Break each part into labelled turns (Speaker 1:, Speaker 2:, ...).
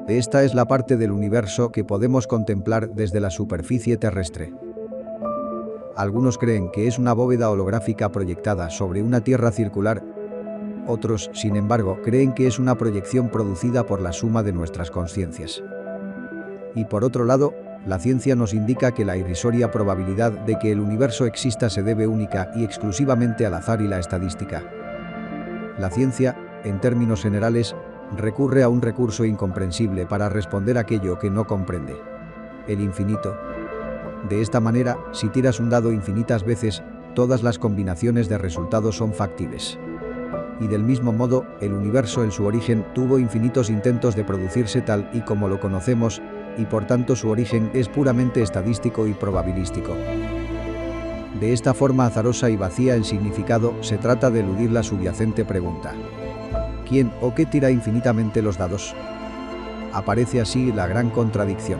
Speaker 1: Esta es la parte del universo que podemos contemplar desde la superficie terrestre. Algunos creen que es una bóveda holográfica proyectada sobre una Tierra circular. Otros, sin embargo, creen que es una proyección producida por la suma de nuestras conciencias. Y por otro lado, la ciencia nos indica que la irrisoria probabilidad de que el universo exista se debe única y exclusivamente al azar y la estadística. La ciencia, en términos generales, recurre a un recurso incomprensible para responder aquello que no comprende: el infinito. De esta manera, si tiras un dado infinitas veces, todas las combinaciones de resultados son factibles. Y del mismo modo, el universo en su origen tuvo infinitos intentos de producirse tal y como lo conocemos, y por tanto su origen es puramente estadístico y probabilístico. De esta forma azarosa y vacía en significado, se trata de eludir la subyacente pregunta: ¿quién o qué tira infinitamente los dados? Aparece así la gran contradicción.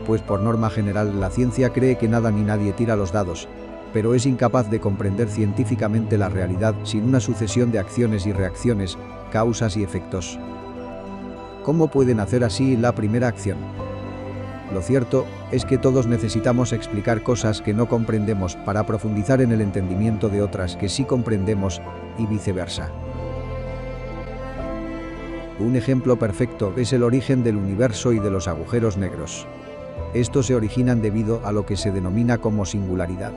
Speaker 1: Pues por norma general la ciencia cree que nada ni nadie tira los dados, pero es incapaz de comprender científicamente la realidad sin una sucesión de acciones y reacciones, causas y efectos. ¿Cómo pueden hacer así la primera acción? Lo cierto es que todos necesitamos explicar cosas que no comprendemos para profundizar en el entendimiento de otras que sí comprendemos, y viceversa. Un ejemplo perfecto es el origen del universo y de los agujeros negros. Estos se originan debido a lo que se denomina como singularidad.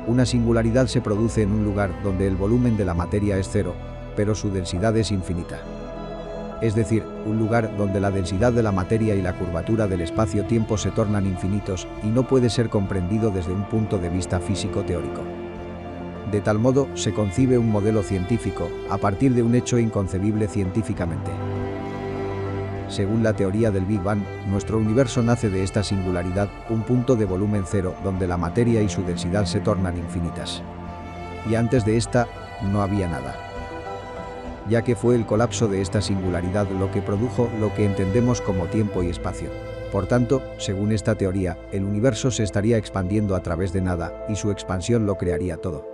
Speaker 1: Una singularidad se produce en un lugar donde el volumen de la materia es cero, pero su densidad es infinita. Es decir, un lugar donde la densidad de la materia y la curvatura del espacio-tiempo se tornan infinitos y no puede ser comprendido desde un punto de vista físico-teórico. De tal modo, se concibe un modelo científico a partir de un hecho inconcebible científicamente. Según la teoría del Big Bang, nuestro universo nace de esta singularidad, un punto de volumen cero donde la materia y su densidad se tornan infinitas. Y antes de esta, no había nada. Ya que fue el colapso de esta singularidad lo que produjo lo que entendemos como tiempo y espacio. Por tanto, según esta teoría, el universo se estaría expandiendo a través de nada, y su expansión lo crearía todo.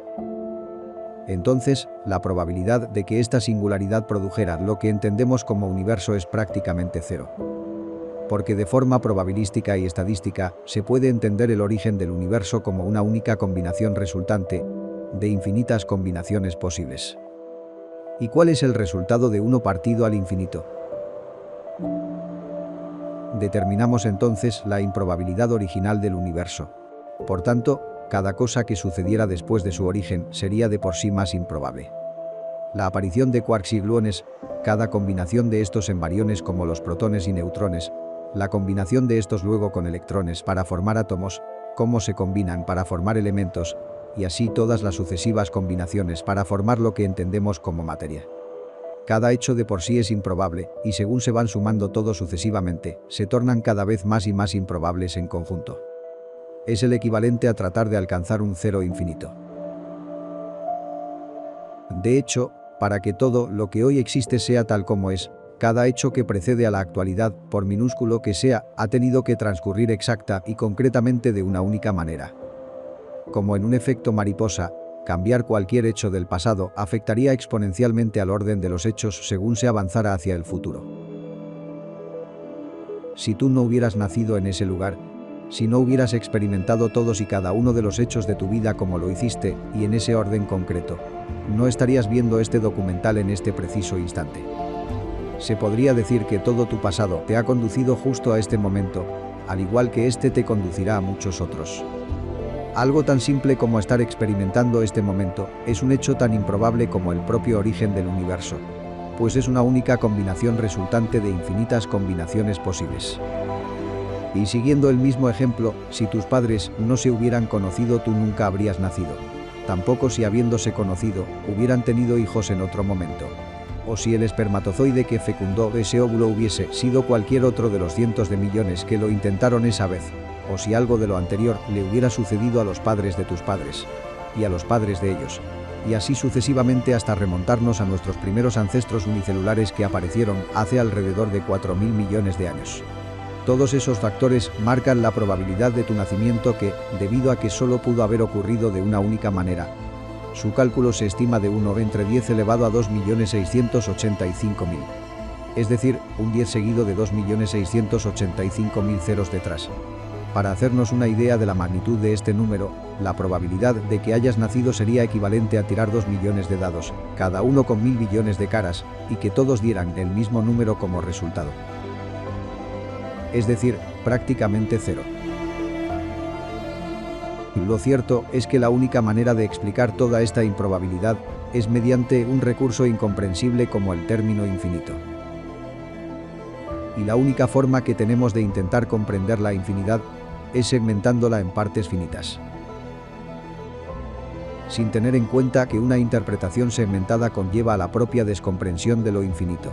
Speaker 1: Entonces, la probabilidad de que esta singularidad produjera lo que entendemos como universo es prácticamente cero. Porque de forma probabilística y estadística, se puede entender el origen del universo como una única combinación resultante de infinitas combinaciones posibles. ¿Y cuál es el resultado de uno partido al infinito? Determinamos entonces la improbabilidad original del universo. Por tanto, cada cosa que sucediera después de su origen sería de por sí más improbable. La aparición de quarks y gluones, cada combinación de estos en bariones como los protones y neutrones, la combinación de estos luego con electrones para formar átomos, cómo se combinan para formar elementos, y así todas las sucesivas combinaciones para formar lo que entendemos como materia. Cada hecho de por sí es improbable, y según se van sumando todos sucesivamente, se tornan cada vez más y más improbables en conjunto. Es el equivalente a tratar de alcanzar un cero infinito. De hecho, para que todo lo que hoy existe sea tal como es, cada hecho que precede a la actualidad, por minúsculo que sea, ha tenido que transcurrir exacta y concretamente de una única manera. Como en un efecto mariposa, cambiar cualquier hecho del pasado afectaría exponencialmente al orden de los hechos según se avanzara hacia el futuro. Si tú no hubieras nacido en ese lugar, si no hubieras experimentado todos y cada uno de los hechos de tu vida como lo hiciste, y en ese orden concreto, no estarías viendo este documental en este preciso instante. Se podría decir que todo tu pasado te ha conducido justo a este momento, al igual que este te conducirá a muchos otros. Algo tan simple como estar experimentando este momento es un hecho tan improbable como el propio origen del universo, pues es una única combinación resultante de infinitas combinaciones posibles. Y siguiendo el mismo ejemplo, si tus padres no se hubieran conocido, tú nunca habrías nacido. Tampoco si habiéndose conocido, hubieran tenido hijos en otro momento. O si el espermatozoide que fecundó ese óvulo hubiese sido cualquier otro de los cientos de millones que lo intentaron esa vez. O si algo de lo anterior le hubiera sucedido a los padres de tus padres, y a los padres de ellos, y así sucesivamente hasta remontarnos a nuestros primeros ancestros unicelulares que aparecieron hace alrededor de 4.000 millones de años. Todos esos factores marcan la probabilidad de tu nacimiento que, debido a que solo pudo haber ocurrido de una única manera, su cálculo se estima de 1 entre 10 elevado a 2.685.000. es decir, un 10 seguido de 2.685.000 ceros detrás. Para hacernos una idea de la magnitud de este número, la probabilidad de que hayas nacido sería equivalente a tirar 2 millones de dados, cada uno con 1.000 billones de caras, y que todos dieran el mismo número como resultado. Es decir, prácticamente cero. Lo cierto es que la única manera de explicar toda esta improbabilidad es mediante un recurso incomprensible como el término infinito. Y la única forma que tenemos de intentar comprender la infinidad es segmentándola en partes finitas, sin tener en cuenta que una interpretación segmentada conlleva a la propia descomprensión de lo infinito.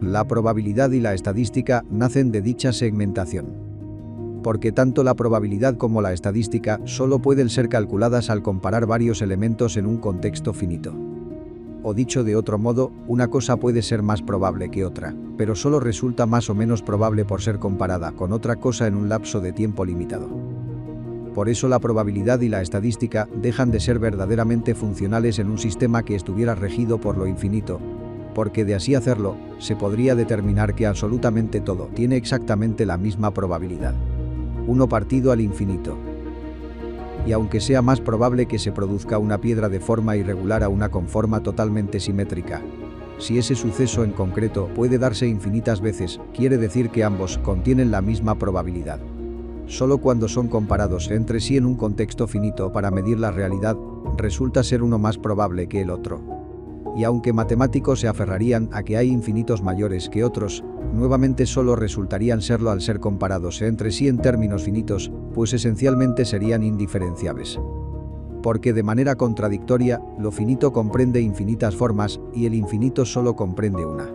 Speaker 1: La probabilidad y la estadística nacen de dicha segmentación. Porque tanto la probabilidad como la estadística solo pueden ser calculadas al comparar varios elementos en un contexto finito. O dicho de otro modo, una cosa puede ser más probable que otra, pero solo resulta más o menos probable por ser comparada con otra cosa en un lapso de tiempo limitado. Por eso la probabilidad y la estadística dejan de ser verdaderamente funcionales en un sistema que estuviera regido por lo infinito, porque de así hacerlo, se podría determinar que absolutamente todo tiene exactamente la misma probabilidad. 1 partido al infinito. Y aunque sea más probable que se produzca una piedra de forma irregular a una con forma totalmente simétrica, si ese suceso en concreto puede darse infinitas veces, quiere decir que ambos contienen la misma probabilidad. Solo cuando son comparados entre sí en un contexto finito para medir la realidad, resulta ser uno más probable que el otro. Y aunque matemáticos se aferrarían a que hay infinitos mayores que otros, nuevamente solo resultarían serlo al ser comparados entre sí en términos finitos, pues esencialmente serían indiferenciables. Porque de manera contradictoria, lo finito comprende infinitas formas y el infinito solo comprende una.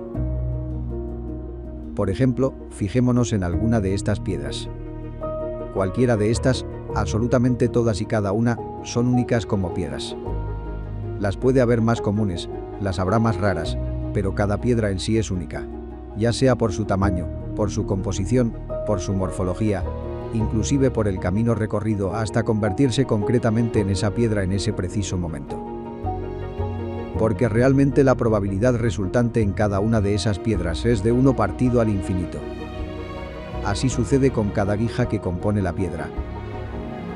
Speaker 1: Por ejemplo, fijémonos en alguna de estas piedras. Cualquiera de estas, absolutamente todas y cada una, son únicas como piedras. Las puede haber más comunes, las habrá más raras, pero cada piedra en sí es única, ya sea por su tamaño, por su composición, por su morfología, inclusive por el camino recorrido hasta convertirse concretamente en esa piedra en ese preciso momento. Porque realmente la probabilidad resultante en cada una de esas piedras es de 1 partido al infinito. Así sucede con cada guija que compone la piedra,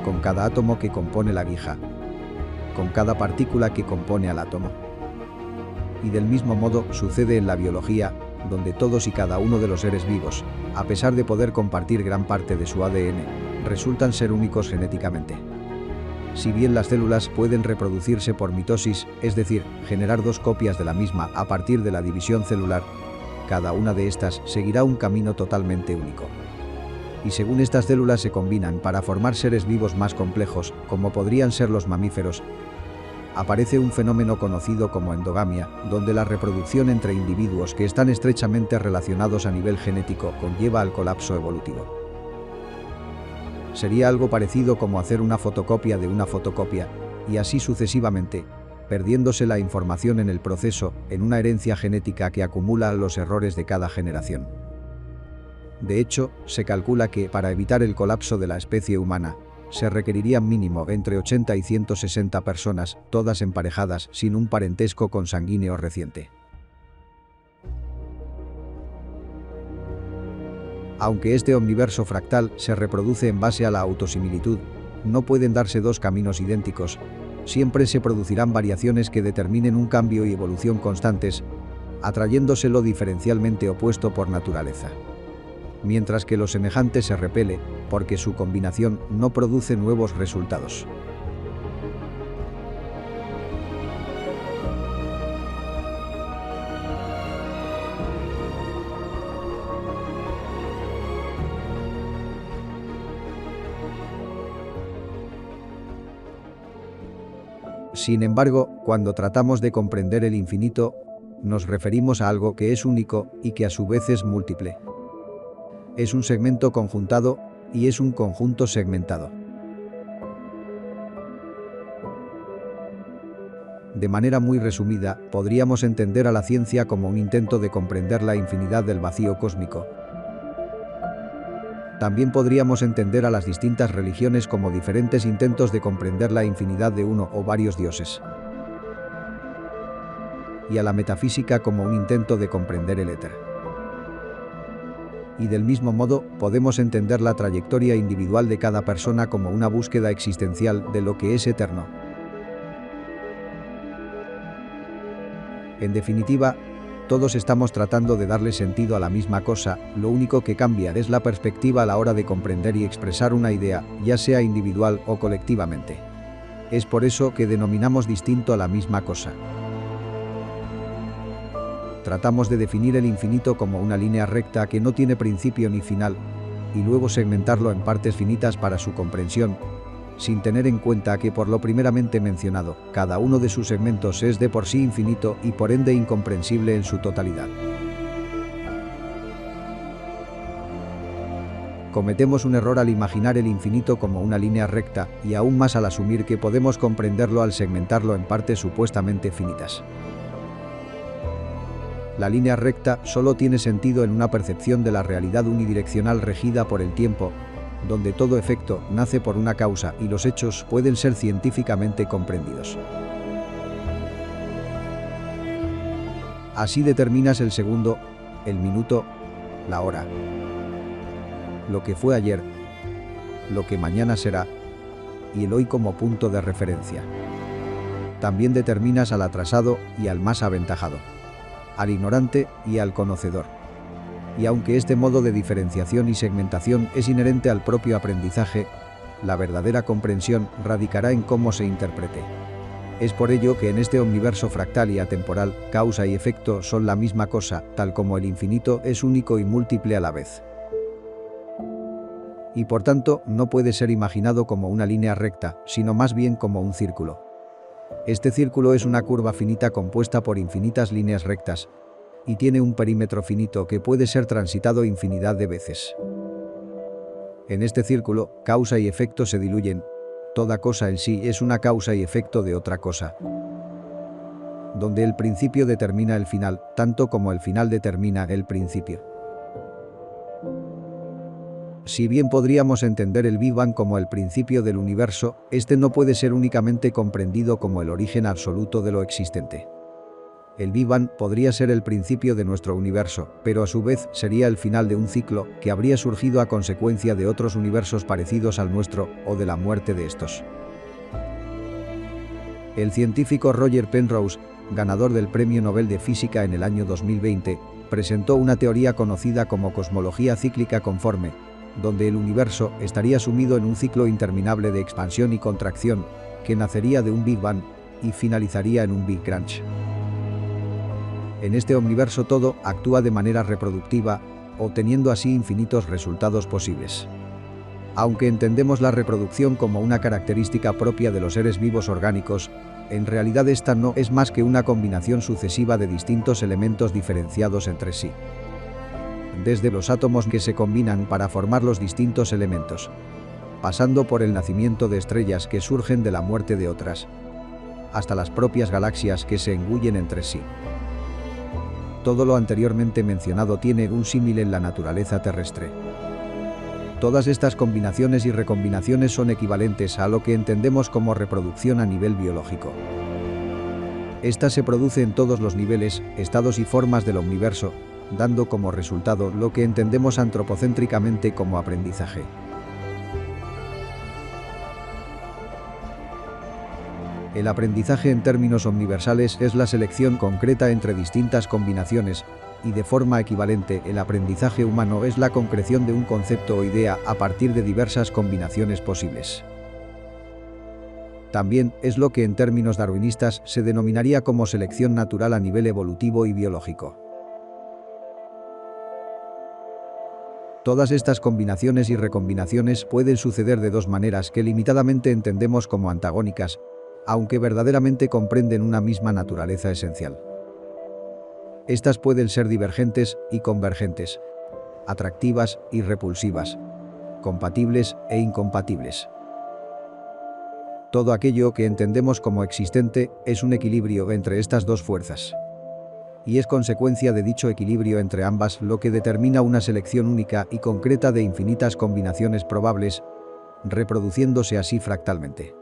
Speaker 1: con cada átomo que compone la guija, con cada partícula que compone al átomo. Y del mismo modo sucede en la biología, donde todos y cada uno de los seres vivos, a pesar de poder compartir gran parte de su ADN, resultan ser únicos genéticamente. Si bien las células pueden reproducirse por mitosis, es decir, generar 2 copias de la misma a partir de la división celular, cada una de estas seguirá un camino totalmente único. Y según estas células se combinan para formar seres vivos más complejos, como podrían ser los mamíferos, aparece un fenómeno conocido como endogamia, donde la reproducción entre individuos que están estrechamente relacionados a nivel genético conlleva al colapso evolutivo. Sería algo parecido como hacer una fotocopia de una fotocopia, y así sucesivamente, perdiéndose la información en el proceso, en una herencia genética que acumula los errores de cada generación. De hecho, se calcula que, para evitar el colapso de la especie humana, se requerirían mínimo entre 80 y 160 personas, todas emparejadas, sin un parentesco consanguíneo reciente. Aunque este omniverso fractal se reproduce en base a la autosimilitud, no pueden darse 2 caminos idénticos, siempre se producirán variaciones que determinen un cambio y evolución constantes, atrayéndose lo diferencialmente opuesto por naturaleza. Mientras que lo semejante se repele, porque su combinación no produce nuevos resultados. Sin embargo, cuando tratamos de comprender el infinito, nos referimos a algo que es único y que a su vez es múltiple. Es un segmento conjuntado y es un conjunto segmentado. De manera muy resumida, podríamos entender a la ciencia como un intento de comprender la infinidad del vacío cósmico, También podríamos entender a las distintas religiones como diferentes intentos de comprender la infinidad de uno o varios dioses. Y a la metafísica como un intento de comprender el éter. Y del mismo modo, podemos entender la trayectoria individual de cada persona como una búsqueda existencial de lo que es eterno. En definitiva, todos estamos tratando de darle sentido a la misma cosa, lo único que cambia es la perspectiva a la hora de comprender y expresar una idea, ya sea individual o colectivamente. Es por eso que denominamos distinto a la misma cosa. Tratamos de definir el infinito como una línea recta que no tiene principio ni final, y luego segmentarlo en partes finitas para su comprensión, sin tener en cuenta que por lo primeramente mencionado, cada uno de sus segmentos es de por sí infinito y por ende incomprensible en su totalidad. Cometemos un error al imaginar el infinito como una línea recta, y aún más al asumir que podemos comprenderlo al segmentarlo en partes supuestamente finitas. La línea recta solo tiene sentido en una percepción de la realidad unidireccional regida por el tiempo, donde todo efecto nace por una causa y los hechos pueden ser científicamente comprendidos. Así determinas el segundo, el minuto, la hora, lo que fue ayer, lo que mañana será, y el hoy como punto de referencia. También determinas al atrasado y al más aventajado, al ignorante y al conocedor. Y aunque este modo de diferenciación y segmentación es inherente al propio aprendizaje, la verdadera comprensión radicará en cómo se interprete. Es por ello que en este omniverso fractal y atemporal, causa y efecto son la misma cosa, tal como el infinito es único y múltiple a la vez. Y por tanto, no puede ser imaginado como una línea recta, sino más bien como un círculo. Este círculo es una curva finita compuesta por infinitas líneas rectas, y tiene un perímetro finito que puede ser transitado infinidad de veces. En este círculo, causa y efecto se diluyen. Toda cosa en sí es una causa y efecto de otra cosa, donde el principio determina el final, tanto como el final determina el principio. Si bien podríamos entender el Big Bang como el principio del universo, este no puede ser únicamente comprendido como el origen absoluto de lo existente. El Big Bang podría ser el principio de nuestro universo, pero a su vez sería el final de un ciclo que habría surgido a consecuencia de otros universos parecidos al nuestro o de la muerte de estos. El científico Roger Penrose, ganador del Premio Nobel de Física en el año 2020, presentó una teoría conocida como cosmología cíclica conforme, donde el universo estaría sumido en un ciclo interminable de expansión y contracción, que nacería de un Big Bang y finalizaría en un Big Crunch. En este omniverso todo actúa de manera reproductiva, obteniendo así infinitos resultados posibles. Aunque entendemos la reproducción como una característica propia de los seres vivos orgánicos, en realidad esta no es más que una combinación sucesiva de distintos elementos diferenciados entre sí. Desde los átomos que se combinan para formar los distintos elementos, pasando por el nacimiento de estrellas que surgen de la muerte de otras, hasta las propias galaxias que se engullen entre sí. Todo lo anteriormente mencionado tiene un símil en la naturaleza terrestre. Todas estas combinaciones y recombinaciones son equivalentes a lo que entendemos como reproducción a nivel biológico. Esta se produce en todos los niveles, estados y formas del universo, dando como resultado lo que entendemos antropocéntricamente como aprendizaje. El aprendizaje en términos universales es la selección concreta entre distintas combinaciones, y de forma equivalente el aprendizaje humano es la concreción de un concepto o idea a partir de diversas combinaciones posibles. También es lo que en términos darwinistas se denominaría como selección natural a nivel evolutivo y biológico. Todas estas combinaciones y recombinaciones pueden suceder de dos maneras que limitadamente entendemos como antagónicas, aunque verdaderamente comprenden una misma naturaleza esencial. Estas pueden ser divergentes y convergentes, atractivas y repulsivas, compatibles e incompatibles. Todo aquello que entendemos como existente es un equilibrio entre estas dos fuerzas. Y es consecuencia de dicho equilibrio entre ambas lo que determina una selección única y concreta de infinitas combinaciones probables, reproduciéndose así fractalmente.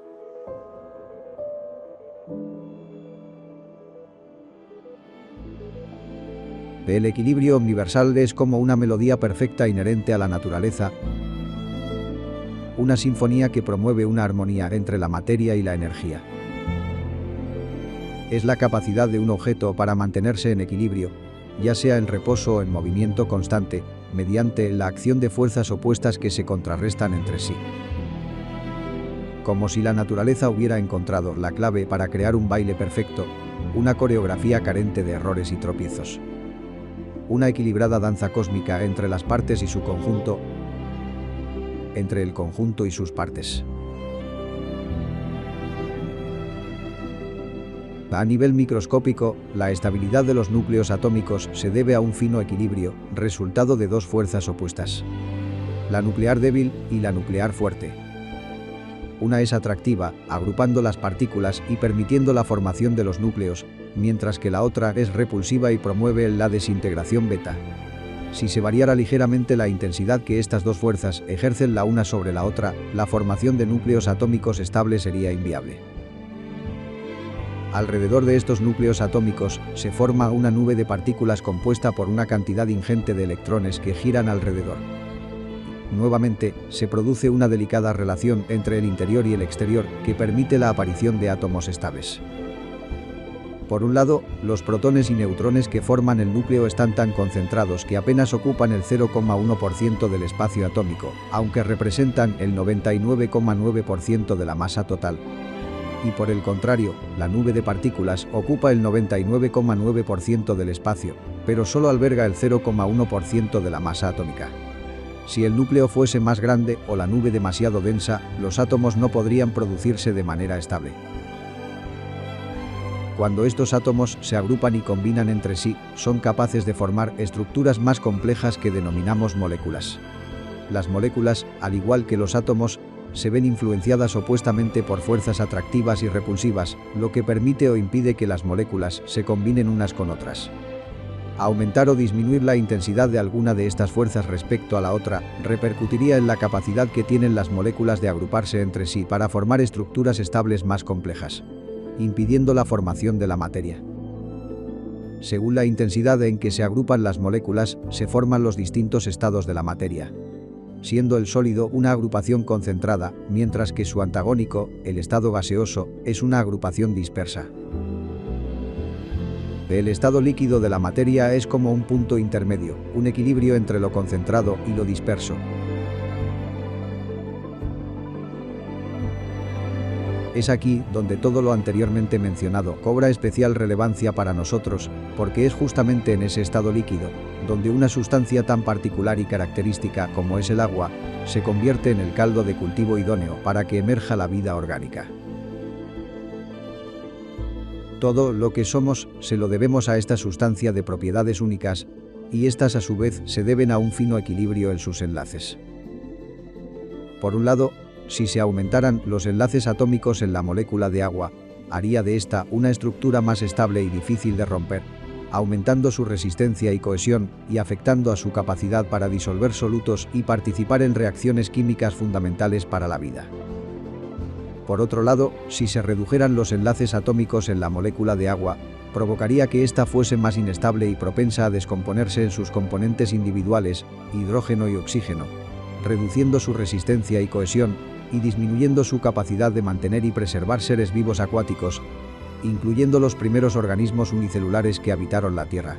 Speaker 1: El equilibrio universal es como una melodía perfecta inherente a la naturaleza, una sinfonía que promueve una armonía entre la materia y la energía. Es la capacidad de un objeto para mantenerse en equilibrio, ya sea en reposo o en movimiento constante, mediante la acción de fuerzas opuestas que se contrarrestan entre sí. Como si la naturaleza hubiera encontrado la clave para crear un baile perfecto, una coreografía carente de errores y tropiezos. Una equilibrada danza cósmica entre las partes y su conjunto, entre el conjunto y sus partes. A nivel microscópico, la estabilidad de los núcleos atómicos se debe a un fino equilibrio, resultado de dos fuerzas opuestas: la nuclear débil y la nuclear fuerte. Una es atractiva, agrupando las partículas y permitiendo la formación de los núcleos, mientras que la otra es repulsiva y promueve la desintegración beta. Si se variara ligeramente la intensidad que estas dos fuerzas ejercen la una sobre la otra, la formación de núcleos atómicos estables sería inviable. Alrededor de estos núcleos atómicos se forma una nube de partículas compuesta por una cantidad ingente de electrones que giran alrededor. Nuevamente, se produce una delicada relación entre el interior y el exterior que permite la aparición de átomos estables. Por un lado, los protones y neutrones que forman el núcleo están tan concentrados que apenas ocupan el 0,1% del espacio atómico, aunque representan el 99,9% de la masa total. Y por el contrario, la nube de partículas ocupa el 99,9% del espacio, pero solo alberga el 0,1% de la masa atómica. Si el núcleo fuese más grande o la nube demasiado densa, los átomos no podrían producirse de manera estable. Cuando estos átomos se agrupan y combinan entre sí, son capaces de formar estructuras más complejas que denominamos moléculas. Las moléculas, al igual que los átomos, se ven influenciadas opuestamente por fuerzas atractivas y repulsivas, lo que permite o impide que las moléculas se combinen unas con otras. Aumentar o disminuir la intensidad de alguna de estas fuerzas respecto a la otra repercutiría en la capacidad que tienen las moléculas de agruparse entre sí para formar estructuras estables más complejas, impidiendo la formación de la materia. Según la intensidad en que se agrupan las moléculas, se forman los distintos estados de la materia, siendo el sólido una agrupación concentrada, mientras que su antagónico, el estado gaseoso, es una agrupación dispersa. El estado líquido de la materia es como un punto intermedio, un equilibrio entre lo concentrado y lo disperso. Es aquí donde todo lo anteriormente mencionado cobra especial relevancia para nosotros, porque es justamente en ese estado líquido, donde una sustancia tan particular y característica como es el agua, se convierte en el caldo de cultivo idóneo para que emerja la vida orgánica. Todo lo que somos se lo debemos a esta sustancia de propiedades únicas, y estas a su vez se deben a un fino equilibrio en sus enlaces. Por un lado, si se aumentaran los enlaces atómicos en la molécula de agua, haría de esta una estructura más estable y difícil de romper, aumentando su resistencia y cohesión y afectando a su capacidad para disolver solutos y participar en reacciones químicas fundamentales para la vida. Por otro lado, si se redujeran los enlaces atómicos en la molécula de agua, provocaría que ésta fuese más inestable y propensa a descomponerse en sus componentes individuales, hidrógeno y oxígeno, reduciendo su resistencia y cohesión, y disminuyendo su capacidad de mantener y preservar seres vivos acuáticos, incluyendo los primeros organismos unicelulares que habitaron la Tierra.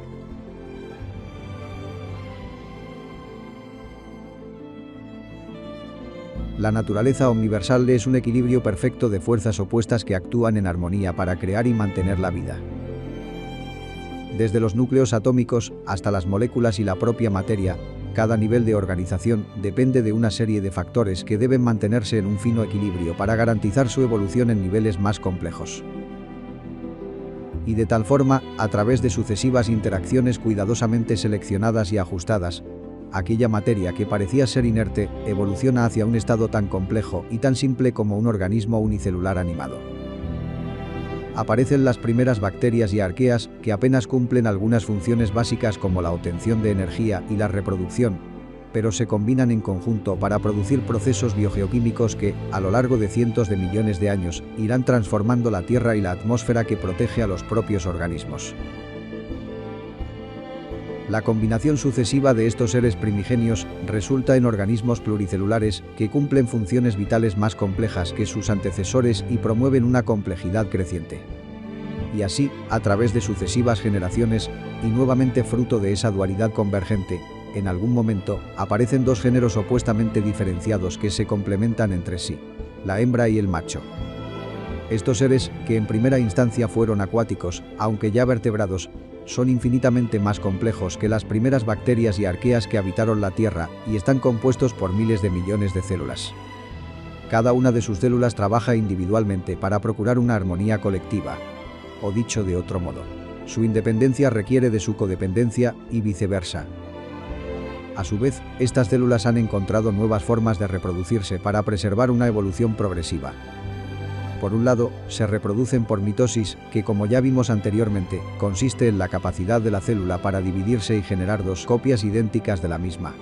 Speaker 1: La naturaleza universal es un equilibrio perfecto de fuerzas opuestas que actúan en armonía para crear y mantener la vida. Desde los núcleos atómicos hasta las moléculas y la propia materia, cada nivel de organización depende de una serie de factores que deben mantenerse en un fino equilibrio para garantizar su evolución en niveles más complejos. Y de tal forma, a través de sucesivas interacciones cuidadosamente seleccionadas y ajustadas, aquella materia que parecía ser inerte evoluciona hacia un estado tan complejo y tan simple como un organismo unicelular animado. Aparecen las primeras bacterias y arqueas que apenas cumplen algunas funciones básicas como la obtención de energía y la reproducción, pero se combinan en conjunto para producir procesos biogeoquímicos que, a lo largo de cientos de millones de años, irán transformando la Tierra y la atmósfera que protege a los propios organismos. La combinación sucesiva de estos seres primigenios resulta en organismos pluricelulares que cumplen funciones vitales más complejas que sus antecesores y promueven una complejidad creciente. Y así, a través de sucesivas generaciones, y nuevamente fruto de esa dualidad convergente, en algún momento, aparecen dos géneros opuestamente diferenciados que se complementan entre sí, la hembra y el macho. Estos seres, que en primera instancia fueron acuáticos, aunque ya vertebrados, son infinitamente más complejos que las primeras bacterias y arqueas que habitaron la Tierra y están compuestos por miles de millones de células. Cada una de sus células trabaja individualmente para procurar una armonía colectiva. O dicho de otro modo, su independencia requiere de su codependencia y viceversa. A su vez, estas células han encontrado nuevas formas de reproducirse para preservar una evolución progresiva. Por un lado, se reproducen por mitosis, que como ya vimos anteriormente, consiste en la capacidad de la célula para dividirse y generar dos copias idénticas de la misma.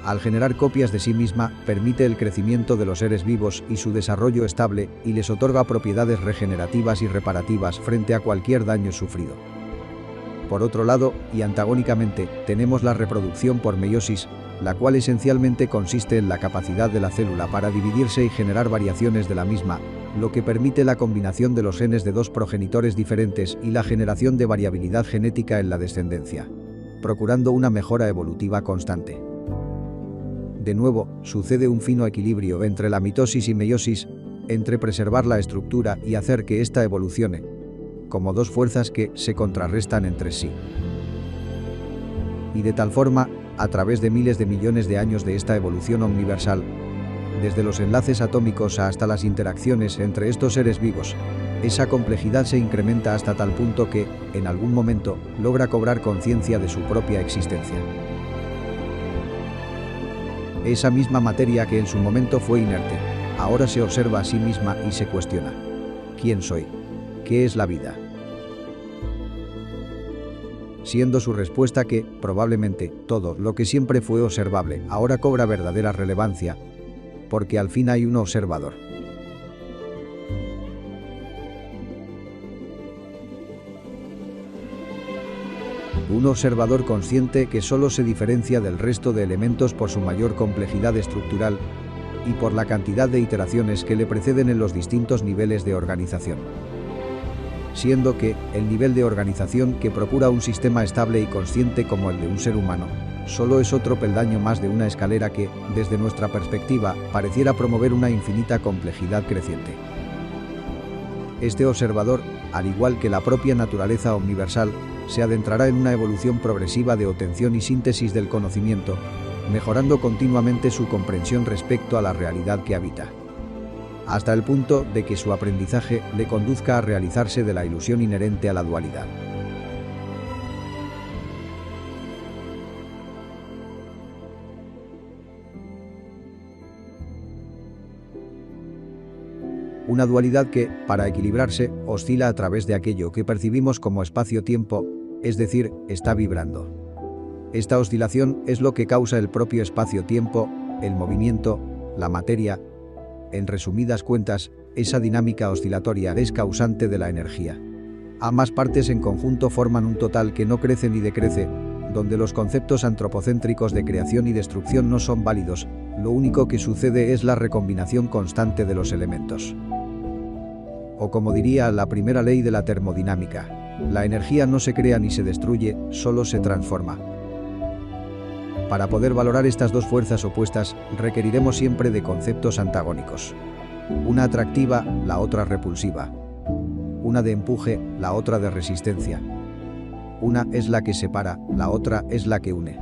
Speaker 1: Al generar copias de sí misma, permite el crecimiento de los seres vivos y su desarrollo estable, y les otorga propiedades regenerativas y reparativas frente a cualquier daño sufrido. Por otro lado, y antagónicamente, tenemos la reproducción por meiosis, la cual esencialmente consiste en la capacidad de la célula para dividirse y generar variaciones de la misma, lo que permite la combinación de los genes de dos progenitores diferentes y la generación de variabilidad genética en la descendencia, procurando una mejora evolutiva constante. De nuevo, sucede un fino equilibrio entre la mitosis y meiosis, entre preservar la estructura y hacer que ésta evolucione, como dos fuerzas que se contrarrestan entre sí. Y de tal forma, a través de miles de millones de años de esta evolución universal, desde los enlaces atómicos hasta las interacciones entre estos seres vivos, esa complejidad se incrementa hasta tal punto que, en algún momento, logra cobrar conciencia de su propia existencia. Esa misma materia que en su momento fue inerte, ahora se observa a sí misma y se cuestiona: ¿quién soy? ¿Qué es la vida? Siendo su respuesta que, probablemente, todo lo que siempre fue observable ahora cobra verdadera relevancia, porque al fin hay un observador. Un observador consciente que solo se diferencia del resto de elementos por su mayor complejidad estructural y por la cantidad de iteraciones que le preceden en los distintos niveles de organización. Siendo que el nivel de organización que procura un sistema estable y consciente como el de un ser humano, solo es otro peldaño más de una escalera que, desde nuestra perspectiva, pareciera promover una infinita complejidad creciente. Este observador, al igual que la propia naturaleza universal, se adentrará en una evolución progresiva de obtención y síntesis del conocimiento, mejorando continuamente su comprensión respecto a la realidad que habita, hasta el punto de que su aprendizaje le conduzca a realizarse de la ilusión inherente a la dualidad. Una dualidad que, para equilibrarse, oscila a través de aquello que percibimos como espacio-tiempo, es decir, está vibrando. Esta oscilación es lo que causa el propio espacio-tiempo, el movimiento, la materia. En resumidas cuentas, esa dinámica oscilatoria es causante de la energía. Ambas partes en conjunto forman un total que no crece ni decrece, donde los conceptos antropocéntricos de creación y destrucción no son válidos, lo único que sucede es la recombinación constante de los elementos. O como diría la primera ley de la termodinámica, la energía no se crea ni se destruye, solo se transforma. Para poder valorar estas dos fuerzas opuestas, requeriremos siempre de conceptos antagónicos. Una atractiva, la otra repulsiva. Una de empuje, la otra de resistencia. Una es la que separa, la otra es la que une.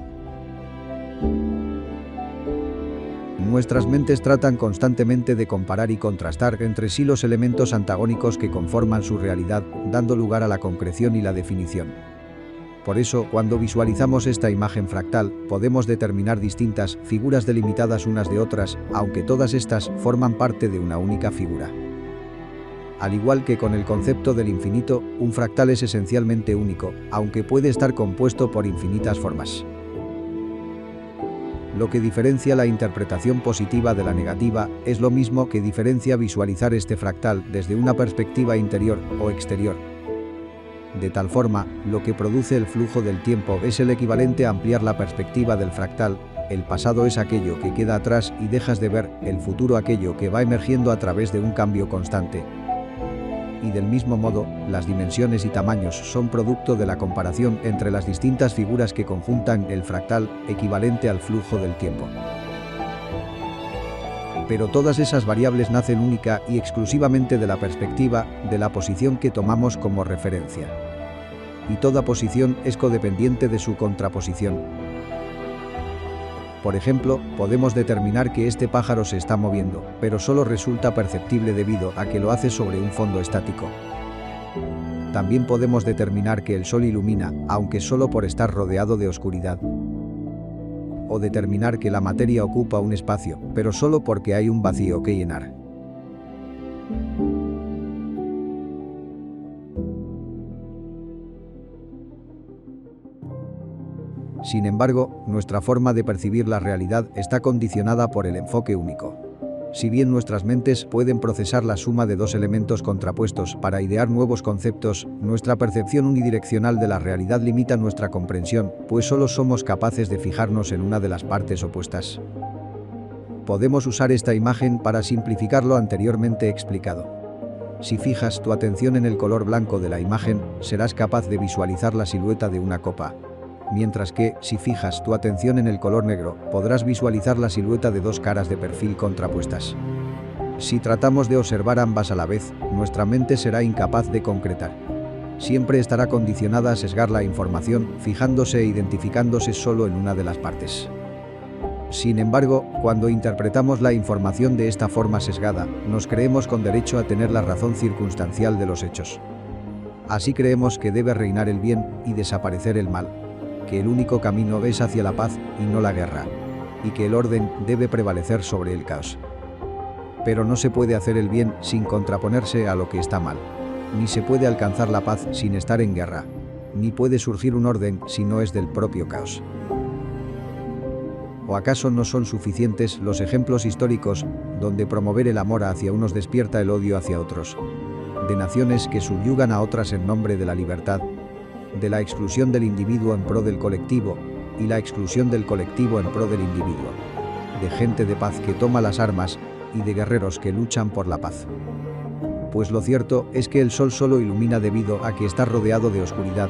Speaker 1: Nuestras mentes tratan constantemente de comparar y contrastar entre sí los elementos antagónicos que conforman su realidad, dando lugar a la concreción y la definición. Por eso, cuando visualizamos esta imagen fractal, podemos determinar distintas figuras delimitadas unas de otras, aunque todas estas forman parte de una única figura. Al igual que con el concepto del infinito, un fractal es esencialmente único, aunque puede estar compuesto por infinitas formas. Lo que diferencia la interpretación positiva de la negativa es lo mismo que diferencia visualizar este fractal desde una perspectiva interior o exterior. De tal forma, lo que produce el flujo del tiempo es el equivalente a ampliar la perspectiva del fractal. El pasado es aquello que queda atrás y dejas de ver, el futuro aquello que va emergiendo a través de un cambio constante. Y del mismo modo, las dimensiones y tamaños son producto de la comparación entre las distintas figuras que conjuntan el fractal, equivalente al flujo del tiempo. Pero todas esas variables nacen única y exclusivamente de la perspectiva, de la posición que tomamos como referencia. Y toda posición es codependiente de su contraposición. Por ejemplo, podemos determinar que este pájaro se está moviendo, pero solo resulta perceptible debido a que lo hace sobre un fondo estático. También podemos determinar que el sol ilumina, aunque solo por estar rodeado de oscuridad. O determinar que la materia ocupa un espacio, pero solo porque hay un vacío que llenar. Sin embargo, nuestra forma de percibir la realidad está condicionada por el enfoque único. Si bien nuestras mentes pueden procesar la suma de dos elementos contrapuestos para idear nuevos conceptos, nuestra percepción unidireccional de la realidad limita nuestra comprensión, pues solo somos capaces de fijarnos en una de las partes opuestas. Podemos usar esta imagen para simplificar lo anteriormente explicado. Si fijas tu atención en el color blanco de la imagen, serás capaz de visualizar la silueta de una copa. Mientras que, si fijas tu atención en el color negro, podrás visualizar la silueta de dos caras de perfil contrapuestas. Si tratamos de observar ambas a la vez, nuestra mente será incapaz de concretar. Siempre estará condicionada a sesgar la información, fijándose e identificándose solo en una de las partes. Sin embargo, cuando interpretamos la información de esta forma sesgada, nos creemos con derecho a tener la razón circunstancial de los hechos. Así creemos que debe reinar el bien y desaparecer el mal, que el único camino es hacia la paz y no la guerra, y que el orden debe prevalecer sobre el caos. Pero no se puede hacer el bien sin contraponerse a lo que está mal, ni se puede alcanzar la paz sin estar en guerra, ni puede surgir un orden si no es del propio caos. ¿O acaso no son suficientes los ejemplos históricos donde promover el amor hacia unos despierta el odio hacia otros? De naciones que subyugan a otras en nombre de la libertad, de la exclusión del individuo en pro del colectivo y la exclusión del colectivo en pro del individuo, de gente de paz que toma las armas y de guerreros que luchan por la paz. Pues lo cierto es que el sol solo ilumina debido a que está rodeado de oscuridad,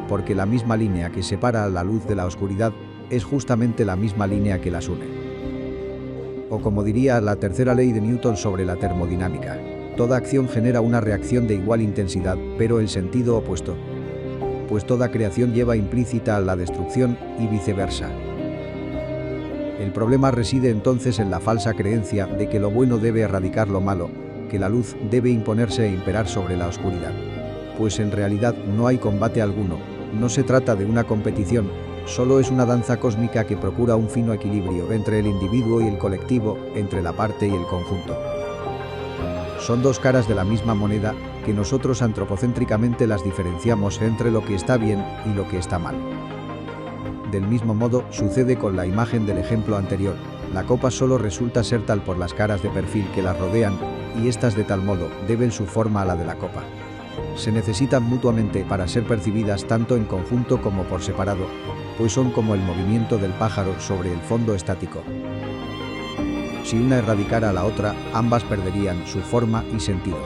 Speaker 1: porque la misma línea que separa a la luz de la oscuridad es justamente la misma línea que las une. O como diría la tercera ley de Newton sobre la termodinámica, toda acción genera una reacción de igual intensidad, pero el sentido opuesto. Pues toda creación lleva implícita a la destrucción y viceversa. El problema reside entonces en la falsa creencia de que lo bueno debe erradicar lo malo, que la luz debe imponerse e imperar sobre la oscuridad. Pues en realidad no hay combate alguno, no se trata de una competición, solo es una danza cósmica que procura un fino equilibrio entre el individuo y el colectivo, entre la parte y el conjunto. Son dos caras de la misma moneda que nosotros antropocéntricamente las diferenciamos entre lo que está bien y lo que está mal. Del mismo modo, sucede con la imagen del ejemplo anterior. La copa solo resulta ser tal por las caras de perfil que la rodean, y estas de tal modo deben su forma a la de la copa. Se necesitan mutuamente para ser percibidas tanto en conjunto como por separado, pues son como el movimiento del pájaro sobre el fondo estático. Si una erradicara a la otra, ambas perderían su forma y sentido.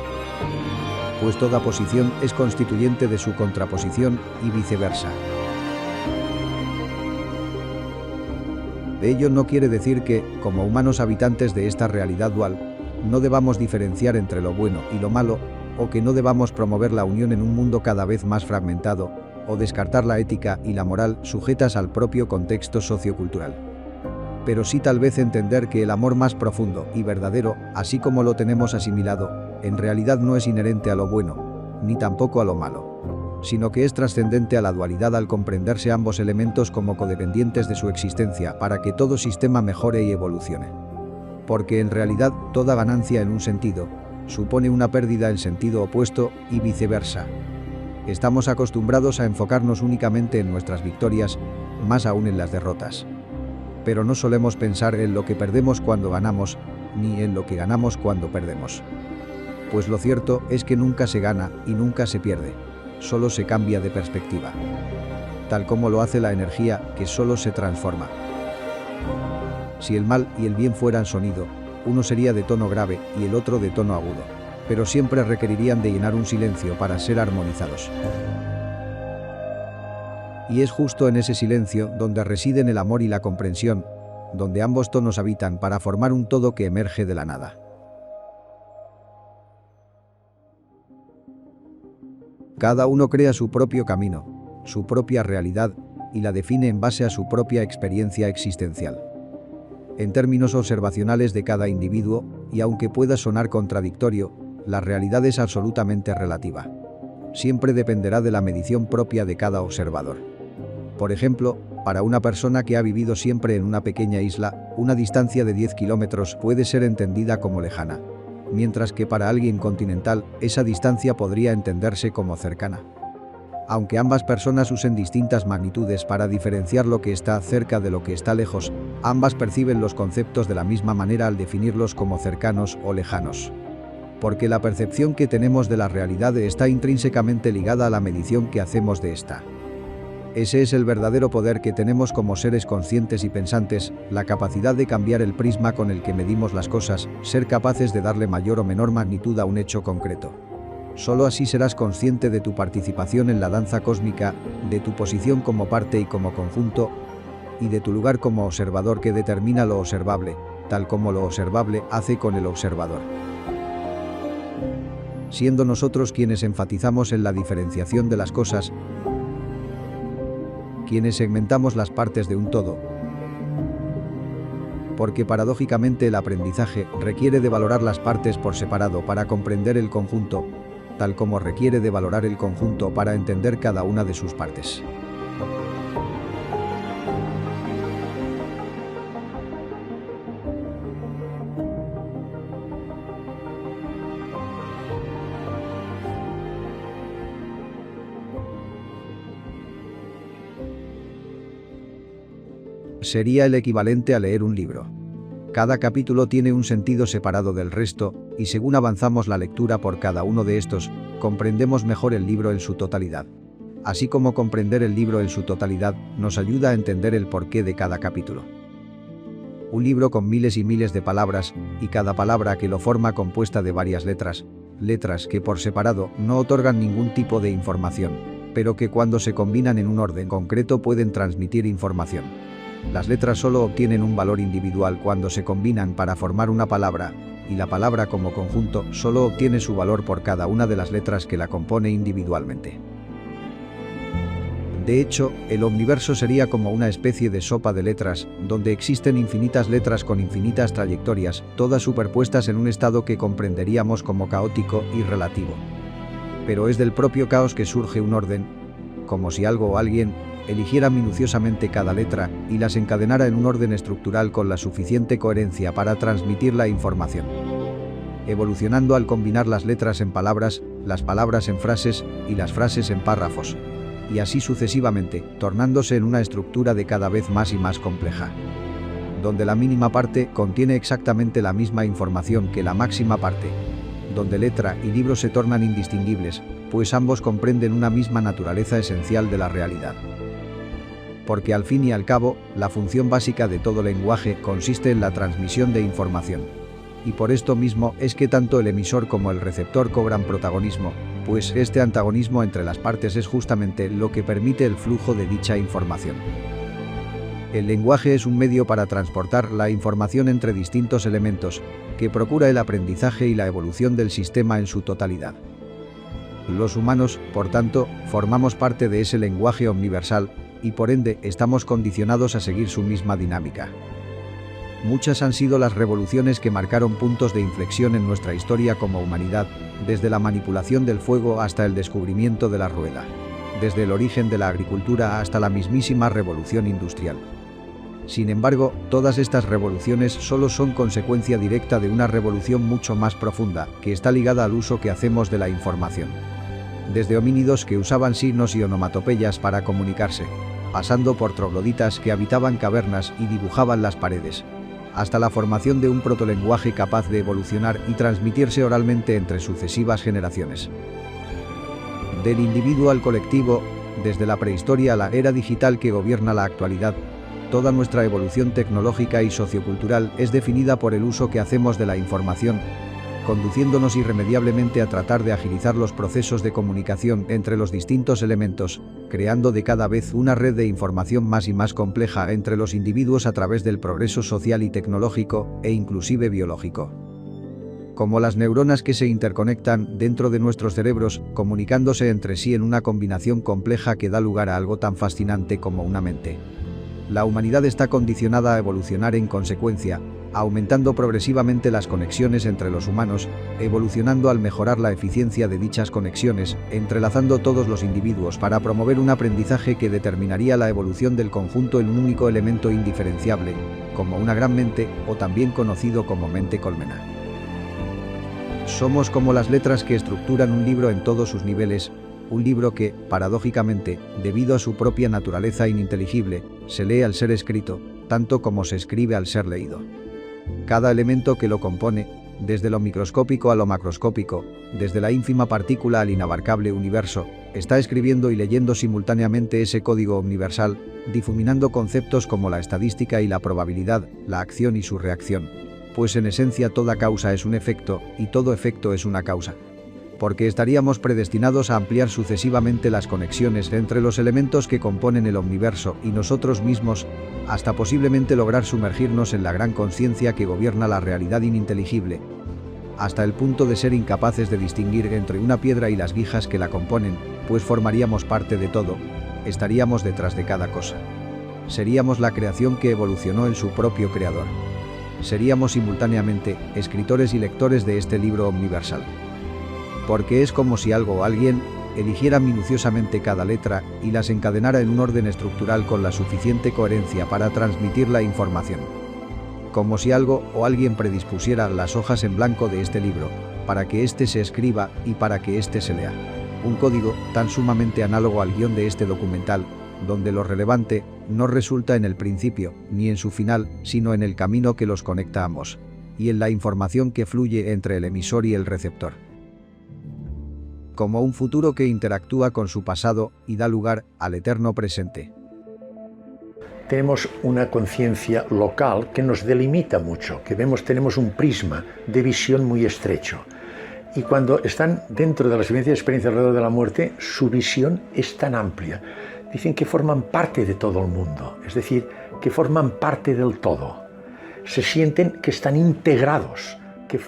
Speaker 1: Pues toda posición es constituyente de su contraposición y viceversa. De ello no quiere decir que, como humanos habitantes de esta realidad dual, no debamos diferenciar entre lo bueno y lo malo, o que no debamos promover la unión en un mundo cada vez más fragmentado, o descartar la ética y la moral sujetas al propio contexto sociocultural. Pero sí tal vez entender que el amor más profundo y verdadero, así como lo tenemos asimilado, en realidad no es inherente a lo bueno, ni tampoco a lo malo, sino que es trascendente a la dualidad al comprenderse ambos elementos como codependientes de su existencia para que todo sistema mejore y evolucione. Porque en realidad toda ganancia en un sentido supone una pérdida en sentido opuesto y viceversa. Estamos acostumbrados a enfocarnos únicamente en nuestras victorias, más aún en las derrotas. Pero no solemos pensar en lo que perdemos cuando ganamos, ni en lo que ganamos cuando perdemos. Pues lo cierto es que nunca se gana y nunca se pierde, solo se cambia de perspectiva. Tal como lo hace la energía, que solo se transforma. Si el mal y el bien fueran sonido, uno sería de tono grave y el otro de tono agudo, pero siempre requerirían de llenar un silencio para ser armonizados. Y es justo en ese silencio donde residen el amor y la comprensión, donde ambos tonos habitan para formar un todo que emerge de la nada. Cada uno crea su propio camino, su propia realidad, y la define en base a su propia experiencia existencial. En términos observacionales de cada individuo, y aunque pueda sonar contradictorio, la realidad es absolutamente relativa. Siempre dependerá de la medición propia de cada observador. Por ejemplo, para una persona que ha vivido siempre en una pequeña isla, una distancia de 10 kilómetros puede ser entendida como lejana, mientras que para alguien continental, esa distancia podría entenderse como cercana. Aunque ambas personas usen distintas magnitudes para diferenciar lo que está cerca de lo que está lejos, ambas perciben los conceptos de la misma manera al definirlos como cercanos o lejanos. Porque la percepción que tenemos de la realidad está intrínsecamente ligada a la medición que hacemos de esta. Ese es el verdadero poder que tenemos como seres conscientes y pensantes, la capacidad de cambiar el prisma con el que medimos las cosas, ser capaces de darle mayor o menor magnitud a un hecho concreto. Solo así serás consciente de tu participación en la danza cósmica, de tu posición como parte y como conjunto, y de tu lugar como observador que determina lo observable, tal como lo observable hace con el observador. Siendo nosotros quienes enfatizamos en la diferenciación de las cosas, quienes segmentamos las partes de un todo. Porque paradójicamente el aprendizaje requiere de valorar las partes por separado para comprender el conjunto, tal como requiere de valorar el conjunto para entender cada una de sus partes. Sería el equivalente a leer un libro. Cada capítulo tiene un sentido separado del resto, y según avanzamos la lectura por cada uno de estos, comprendemos mejor el libro en su totalidad. Así como comprender el libro en su totalidad nos ayuda a entender el porqué de cada capítulo. Un libro con miles y miles de palabras, y cada palabra que lo forma compuesta de varias letras, letras que por separado no otorgan ningún tipo de información, pero que cuando se combinan en un orden concreto pueden transmitir información. Las letras solo obtienen un valor individual cuando se combinan para formar una palabra, y la palabra como conjunto solo obtiene su valor por cada una de las letras que la compone individualmente. De hecho, el omniverso sería como una especie de sopa de letras, donde existen infinitas letras con infinitas trayectorias, todas superpuestas en un estado que comprenderíamos como caótico y relativo. Pero es del propio caos que surge un orden, como si algo o alguien eligiera minuciosamente cada letra y las encadenara en un orden estructural con la suficiente coherencia para transmitir la información. Evolucionando al combinar las letras en palabras, las palabras en frases y las frases en párrafos. Y así sucesivamente, tornándose en una estructura de cada vez más y más compleja. Donde la mínima parte contiene exactamente la misma información que la máxima parte. Donde letra y libro se tornan indistinguibles, pues ambos comprenden una misma naturaleza esencial de la realidad. Porque al fin y al cabo, la función básica de todo lenguaje consiste en la transmisión de información. Y por esto mismo es que tanto el emisor como el receptor cobran protagonismo, pues este antagonismo entre las partes es justamente lo que permite el flujo de dicha información. El lenguaje es un medio para transportar la información entre distintos elementos, que procura el aprendizaje y la evolución del sistema en su totalidad. Los humanos, por tanto, formamos parte de ese lenguaje universal, y por ende estamos condicionados a seguir su misma dinámica. Muchas han sido las revoluciones que marcaron puntos de inflexión en nuestra historia como humanidad, desde la manipulación del fuego hasta el descubrimiento de la rueda, desde el origen de la agricultura hasta la mismísima revolución industrial. Sin embargo, todas estas revoluciones solo son consecuencia directa de una revolución mucho más profunda, que está ligada al uso que hacemos de la información. Desde homínidos que usaban signos y onomatopeyas para comunicarse, pasando por trogloditas que habitaban cavernas y dibujaban las paredes, hasta la formación de un protolenguaje capaz de evolucionar y transmitirse oralmente entre sucesivas generaciones. Del individuo al colectivo, desde la prehistoria a la era digital que gobierna la actualidad, toda nuestra evolución tecnológica y sociocultural es definida por el uso que hacemos de la información, conduciéndonos irremediablemente a tratar de agilizar los procesos de comunicación entre los distintos elementos, creando de cada vez una red de información más y más compleja entre los individuos a través del progreso social y tecnológico, e inclusive biológico. Como las neuronas que se interconectan dentro de nuestros cerebros, comunicándose entre sí en una combinación compleja que da lugar a algo tan fascinante como una mente. La humanidad está condicionada a evolucionar en consecuencia, aumentando progresivamente las conexiones entre los humanos, evolucionando al mejorar la eficiencia de dichas conexiones, entrelazando todos los individuos para promover un aprendizaje que determinaría la evolución del conjunto en un único elemento indiferenciable, como una gran mente, o también conocido como mente colmena. Somos como las letras que estructuran un libro en todos sus niveles, un libro que, paradójicamente, debido a su propia naturaleza ininteligible, se lee al ser escrito, tanto como se escribe al ser leído. Cada elemento que lo compone, desde lo microscópico a lo macroscópico, desde la ínfima partícula al inabarcable universo, está escribiendo y leyendo simultáneamente ese código universal, difuminando conceptos como la estadística y la probabilidad, la acción y su reacción. Pues en esencia toda causa es un efecto, y todo efecto es una causa. Porque estaríamos predestinados a ampliar sucesivamente las conexiones entre los elementos que componen el universo y nosotros mismos, hasta posiblemente lograr sumergirnos en la gran conciencia que gobierna la realidad ininteligible, hasta el punto de ser incapaces de distinguir entre una piedra y las guijas que la componen, pues formaríamos parte de todo, estaríamos detrás de cada cosa. Seríamos la creación que evolucionó en su propio creador. Seríamos simultáneamente escritores y lectores de este libro universal. Porque es como si algo o alguien eligiera minuciosamente cada letra y las encadenara en un orden estructural con la suficiente coherencia para transmitir la información. Como si algo o alguien predispusiera las hojas en blanco de este libro, para que éste se escriba y para que éste se lea. Un código tan sumamente análogo al guión de este documental, donde lo relevante no resulta en el principio, ni en su final, sino en el camino que los conecta a ambos, y en la información que fluye entre el emisor y el receptor. Como un futuro que interactúa con su pasado y da lugar al eterno presente.
Speaker 2: Tenemos una conciencia local que nos delimita mucho, que tenemos un prisma de visión muy estrecho. Y cuando están dentro de la vivencias y experiencias alrededor de la muerte, su visión es tan amplia. Dicen que forman parte de todo el mundo, es decir, que forman parte del todo. Se sienten que están integrados, que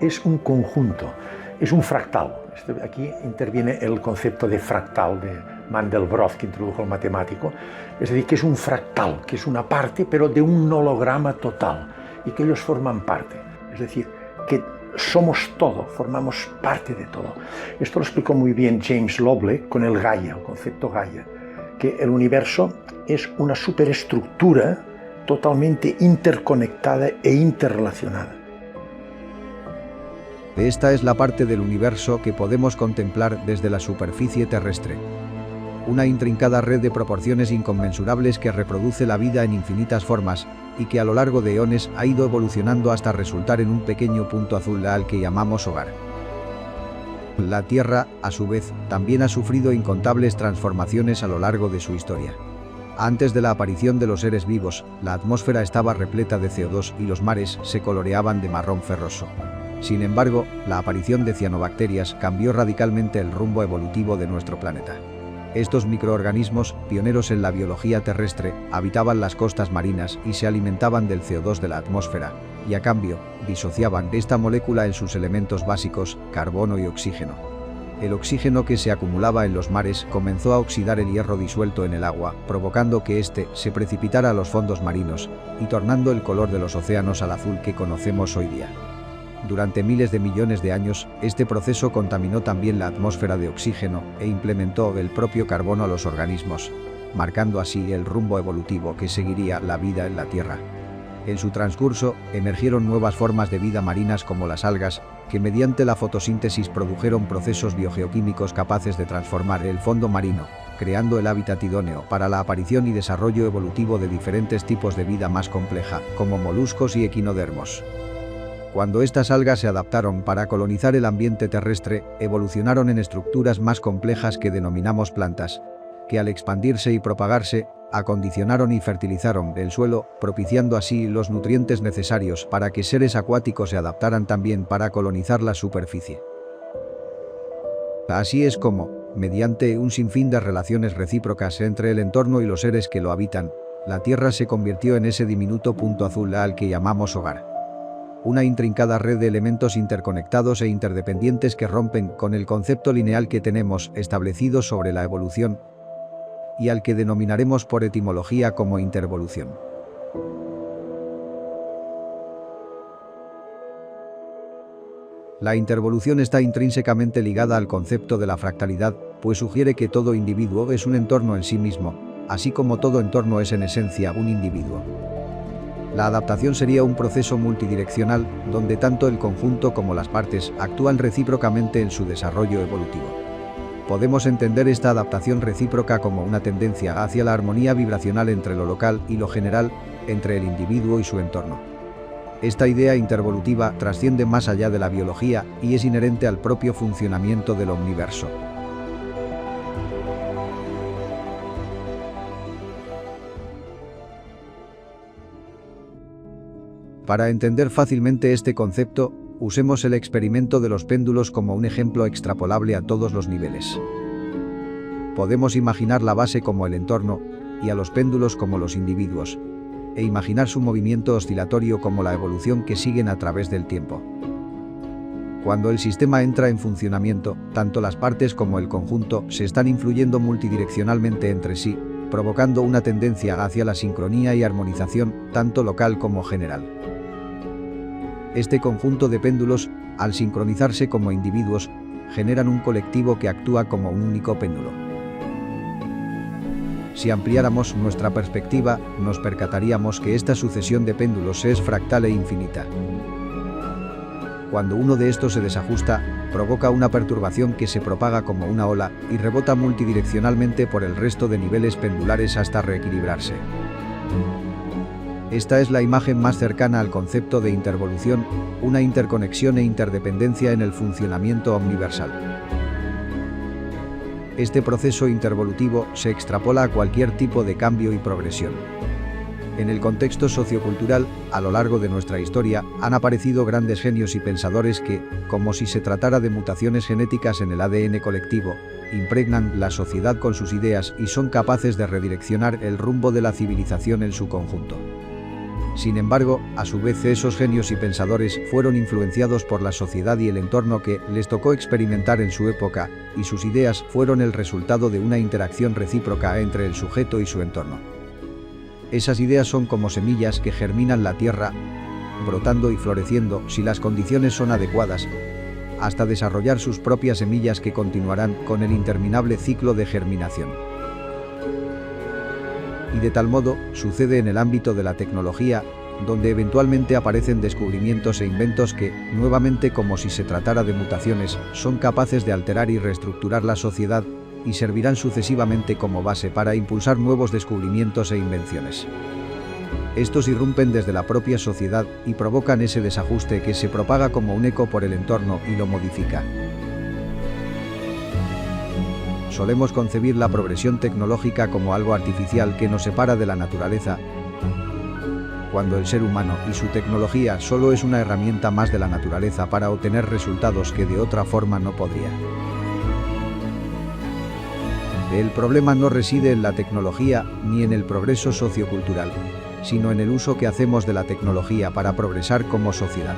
Speaker 2: es un conjunto, es un fractal. Aquí interviene el concepto de fractal de Mandelbrot, que introdujo el matemático. Es decir, que es un fractal, que es una parte, pero de un holograma total, y que ellos forman parte. Es decir, que somos todo, formamos parte de todo. Esto lo explicó muy bien James Lobley con el Gaia, el concepto Gaia, que el universo es una superestructura totalmente interconectada e interrelacionada.
Speaker 1: Esta es la parte del universo que podemos contemplar desde la superficie terrestre. Una intrincada red de proporciones inconmensurables que reproduce la vida en infinitas formas y que a lo largo de eones ha ido evolucionando hasta resultar en un pequeño punto azul al que llamamos hogar. La Tierra, a su vez, también ha sufrido incontables transformaciones a lo largo de su historia. Antes de la aparición de los seres vivos, la atmósfera estaba repleta de CO2 y los mares se coloreaban de marrón ferroso. Sin embargo, la aparición de cianobacterias cambió radicalmente el rumbo evolutivo de nuestro planeta. Estos microorganismos, pioneros en la biología terrestre, habitaban las costas marinas y se alimentaban del CO2 de la atmósfera, y a cambio, disociaban esta molécula en sus elementos básicos, carbono y oxígeno. El oxígeno que se acumulaba en los mares comenzó a oxidar el hierro disuelto en el agua, provocando que éste se precipitara a los fondos marinos y tornando el color de los océanos al azul que conocemos hoy día. Durante miles de millones de años, este proceso contaminó también la atmósfera de oxígeno e implementó el propio carbono a los organismos, marcando así el rumbo evolutivo que seguiría la vida en la Tierra. En su transcurso, emergieron nuevas formas de vida marinas como las algas, que mediante la fotosíntesis produjeron procesos biogeoquímicos capaces de transformar el fondo marino, creando el hábitat idóneo para la aparición y desarrollo evolutivo de diferentes tipos de vida más compleja, como moluscos y equinodermos. Cuando estas algas se adaptaron para colonizar el ambiente terrestre, evolucionaron en estructuras más complejas que denominamos plantas, que al expandirse y propagarse, acondicionaron y fertilizaron el suelo, propiciando así los nutrientes necesarios para que seres acuáticos se adaptaran también para colonizar la superficie. Así es como, mediante un sinfín de relaciones recíprocas entre el entorno y los seres que lo habitan, la Tierra se convirtió en ese diminuto punto azul al que llamamos hogar. Una intrincada red de elementos interconectados e interdependientes que rompen con el concepto lineal que tenemos establecido sobre la evolución, y al que denominaremos por etimología como intervolución. La intervolución está intrínsecamente ligada al concepto de la fractalidad, pues sugiere que todo individuo es un entorno en sí mismo, así como todo entorno es en esencia un individuo. La adaptación sería un proceso multidireccional, donde tanto el conjunto como las partes actúan recíprocamente en su desarrollo evolutivo. Podemos entender esta adaptación recíproca como una tendencia hacia la armonía vibracional entre lo local y lo general, entre el individuo y su entorno. Esta idea intervolutiva trasciende más allá de la biología y es inherente al propio funcionamiento del universo. Para entender fácilmente este concepto, usemos el experimento de los péndulos como un ejemplo extrapolable a todos los niveles. Podemos imaginar la base como el entorno, y a los péndulos como los individuos, e imaginar su movimiento oscilatorio como la evolución que siguen a través del tiempo. Cuando el sistema entra en funcionamiento, tanto las partes como el conjunto se están influyendo multidireccionalmente entre sí, provocando una tendencia hacia la sincronía y armonización, tanto local como general. Este conjunto de péndulos, al sincronizarse como individuos, generan un colectivo que actúa como un único péndulo. Si ampliáramos nuestra perspectiva, nos percataríamos que esta sucesión de péndulos es fractal e infinita. Cuando uno de estos se desajusta, provoca una perturbación que se propaga como una ola y rebota multidireccionalmente por el resto de niveles pendulares hasta reequilibrarse. Esta es la imagen más cercana al concepto de intervolución, una interconexión e interdependencia en el funcionamiento omniversal. Este proceso intervolutivo se extrapola a cualquier tipo de cambio y progresión. En el contexto sociocultural, a lo largo de nuestra historia, han aparecido grandes genios y pensadores que, como si se tratara de mutaciones genéticas en el ADN colectivo, impregnan la sociedad con sus ideas y son capaces de redireccionar el rumbo de la civilización en su conjunto. Sin embargo, a su vez esos genios y pensadores fueron influenciados por la sociedad y el entorno que les tocó experimentar en su época, y sus ideas fueron el resultado de una interacción recíproca entre el sujeto y su entorno. Esas ideas son como semillas que germinan la tierra, brotando y floreciendo si las condiciones son adecuadas, hasta desarrollar sus propias semillas que continuarán con el interminable ciclo de germinación. Y de tal modo, sucede en el ámbito de la tecnología, donde eventualmente aparecen descubrimientos e inventos que, nuevamente como si se tratara de mutaciones, son capaces de alterar y reestructurar la sociedad, y servirán sucesivamente como base para impulsar nuevos descubrimientos e invenciones. Estos irrumpen desde la propia sociedad y provocan ese desajuste que se propaga como un eco por el entorno y lo modifica. Solemos concebir la progresión tecnológica como algo artificial que nos separa de la naturaleza, cuando el ser humano y su tecnología solo es una herramienta más de la naturaleza para obtener resultados que de otra forma no podría. El problema no reside en la tecnología ni en el progreso sociocultural, sino en el uso que hacemos de la tecnología para progresar como sociedad.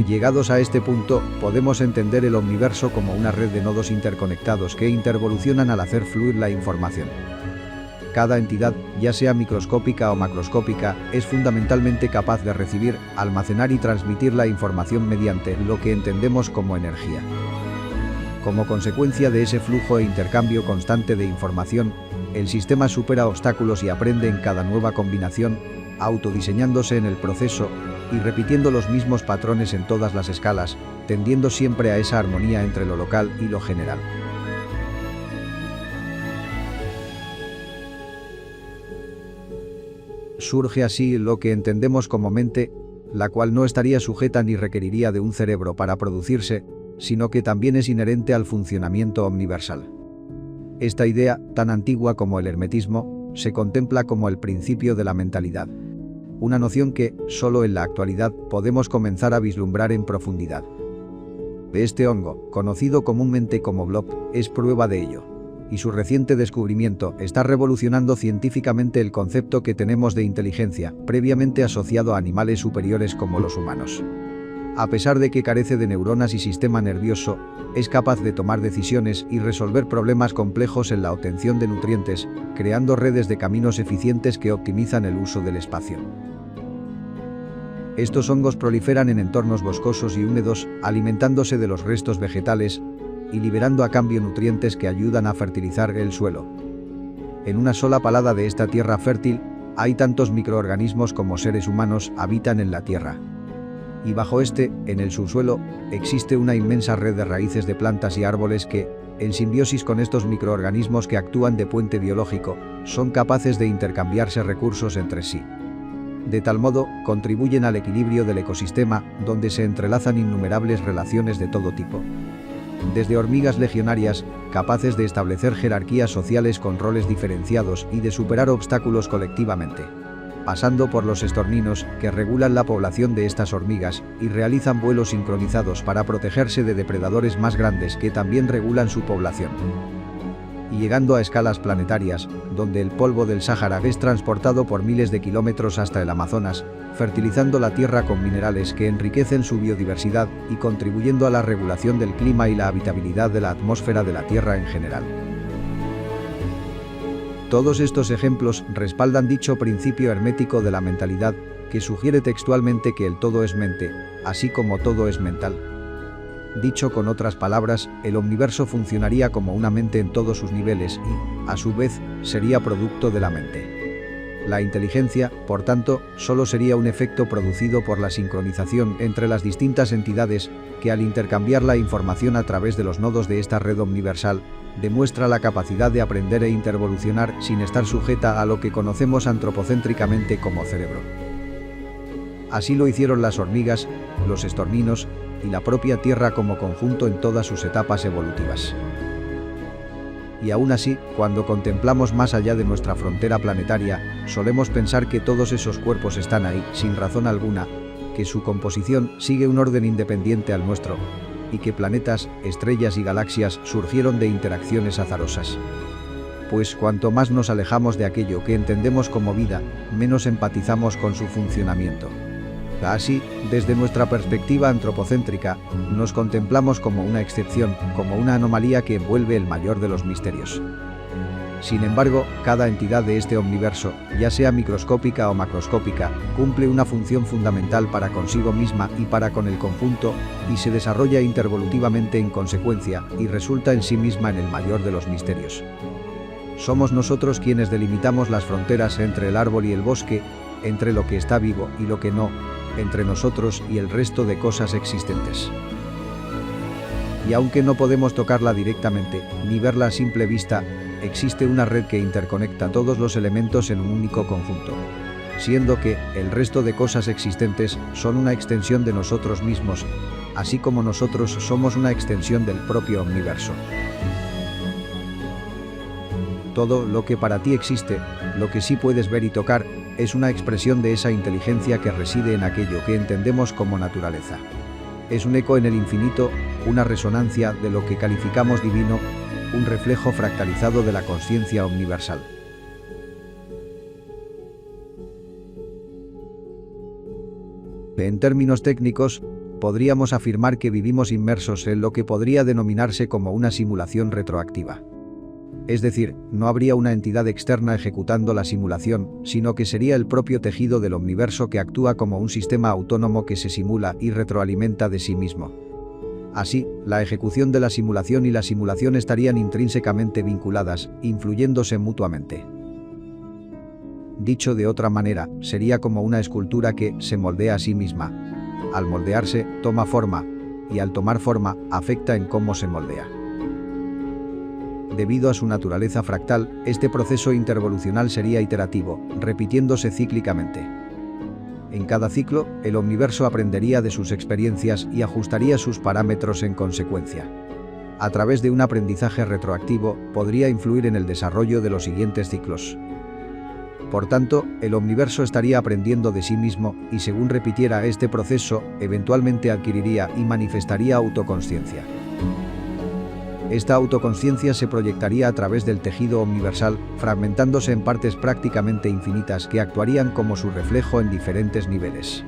Speaker 1: Llegados a este punto, podemos entender el universo como una red de nodos interconectados que intervolucionan al hacer fluir la información. Cada entidad, ya sea microscópica o macroscópica, es fundamentalmente capaz de recibir, almacenar y transmitir la información mediante lo que entendemos como energía. Como consecuencia de ese flujo e intercambio constante de información, el sistema supera obstáculos y aprende en cada nueva combinación, autodiseñándose en el proceso y repitiendo los mismos patrones en todas las escalas, tendiendo siempre a esa armonía entre lo local y lo general. Surge así lo que entendemos como mente, la cual no estaría sujeta ni requeriría de un cerebro para producirse, sino que también es inherente al funcionamiento omniversal. Esta idea, tan antigua como el hermetismo, se contempla como el principio de la mentalidad. Una noción que, solo en la actualidad, podemos comenzar a vislumbrar en profundidad. Este hongo, conocido comúnmente como blob, es prueba de ello. Y su reciente descubrimiento está revolucionando científicamente el concepto que tenemos de inteligencia, previamente asociado a animales superiores como los humanos. A pesar de que carece de neuronas y sistema nervioso, es capaz de tomar decisiones y resolver problemas complejos en la obtención de nutrientes, creando redes de caminos eficientes que optimizan el uso del espacio. Estos hongos proliferan en entornos boscosos y húmedos, alimentándose de los restos vegetales y liberando a cambio nutrientes que ayudan a fertilizar el suelo. En una sola palada de esta tierra fértil, hay tantos microorganismos como seres humanos habitan en la tierra. Y bajo en el subsuelo, existe una inmensa red de raíces de plantas y árboles que, en simbiosis con estos microorganismos que actúan de puente biológico, son capaces de intercambiarse recursos entre sí. De tal modo, contribuyen al equilibrio del ecosistema, donde se entrelazan innumerables relaciones de todo tipo. Desde hormigas legionarias, capaces de establecer jerarquías sociales con roles diferenciados y de superar obstáculos colectivamente, pasando por los estorninos, que regulan la población de estas hormigas y realizan vuelos sincronizados para protegerse de depredadores más grandes que también regulan su población. Y llegando a escalas planetarias, donde el polvo del Sáhara es transportado por miles de kilómetros hasta el Amazonas, fertilizando la tierra con minerales que enriquecen su biodiversidad y contribuyendo a la regulación del clima y la habitabilidad de la atmósfera de la Tierra en general. Todos estos ejemplos respaldan dicho principio hermético de la mentalidad, que sugiere textualmente que el todo es mente, así como todo es mental. Dicho con otras palabras, el omniverso funcionaría como una mente en todos sus niveles y, a su vez, sería producto de la mente. La inteligencia, por tanto, solo sería un efecto producido por la sincronización entre las distintas entidades que, al intercambiar la información a través de los nodos de esta red omniversal, demuestra la capacidad de aprender e intervolucionar sin estar sujeta a lo que conocemos antropocéntricamente como cerebro. Así lo hicieron las hormigas, los estorninos y la propia Tierra como conjunto en todas sus etapas evolutivas. Y aún así, cuando contemplamos más allá de nuestra frontera planetaria, solemos pensar que todos esos cuerpos están ahí, sin razón alguna, que su composición sigue un orden independiente al nuestro, y que planetas, estrellas y galaxias surgieron de interacciones azarosas. Pues cuanto más nos alejamos de aquello que entendemos como vida, menos empatizamos con su funcionamiento. Así, desde nuestra perspectiva antropocéntrica, nos contemplamos como una excepción, como una anomalía que envuelve el mayor de los misterios. Sin embargo, cada entidad de este omniverso, ya sea microscópica o macroscópica, cumple una función fundamental para consigo misma y para con el conjunto, y se desarrolla intervolutivamente en consecuencia, y resulta en sí misma en el mayor de los misterios. Somos nosotros quienes delimitamos las fronteras entre el árbol y el bosque, entre lo que está vivo y lo que no, entre nosotros y el resto de cosas existentes. Y aunque no podemos tocarla directamente, ni verla a simple vista, existe una red que interconecta todos los elementos en un único conjunto, siendo que el resto de cosas existentes son una extensión de nosotros mismos, así como nosotros somos una extensión del propio universo. Todo lo que para ti existe, lo que sí puedes ver y tocar, es una expresión de esa inteligencia que reside en aquello que entendemos como naturaleza. Es un eco en el infinito, una resonancia de lo que calificamos divino, un reflejo fractalizado de la consciencia universal. En términos técnicos, podríamos afirmar que vivimos inmersos en lo que podría denominarse como una simulación retroactiva. Es decir, no habría una entidad externa ejecutando la simulación, sino que sería el propio tejido del omniverso que actúa como un sistema autónomo que se simula y retroalimenta de sí mismo. Así, la ejecución de la simulación y la simulación estarían intrínsecamente vinculadas, influyéndose mutuamente. Dicho de otra manera, sería como una escultura que se moldea a sí misma. Al moldearse, toma forma, y al tomar forma, afecta en cómo se moldea. Debido a su naturaleza fractal, este proceso intervolucional sería iterativo, repitiéndose cíclicamente. En cada ciclo, el omniverso aprendería de sus experiencias y ajustaría sus parámetros en consecuencia. A través de un aprendizaje retroactivo, podría influir en el desarrollo de los siguientes ciclos. Por tanto, el omniverso estaría aprendiendo de sí mismo y según repitiera este proceso, eventualmente adquiriría y manifestaría autoconsciencia. Esta autoconsciencia se proyectaría a través del tejido omniversal, fragmentándose en partes prácticamente infinitas que actuarían como su reflejo en diferentes niveles.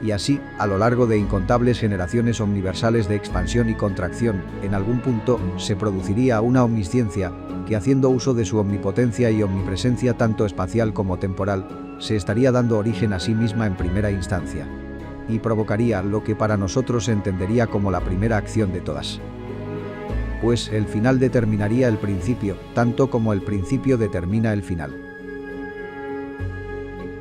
Speaker 1: Y así, a lo largo de incontables generaciones omniversales de expansión y contracción, en algún punto se produciría una omnisciencia que, haciendo uso de su omnipotencia y omnipresencia tanto espacial como temporal, se estaría dando origen a sí misma en primera instancia, y provocaría lo que para nosotros se entendería como la primera acción de todas. Pues el final determinaría el principio, tanto como el principio determina el final.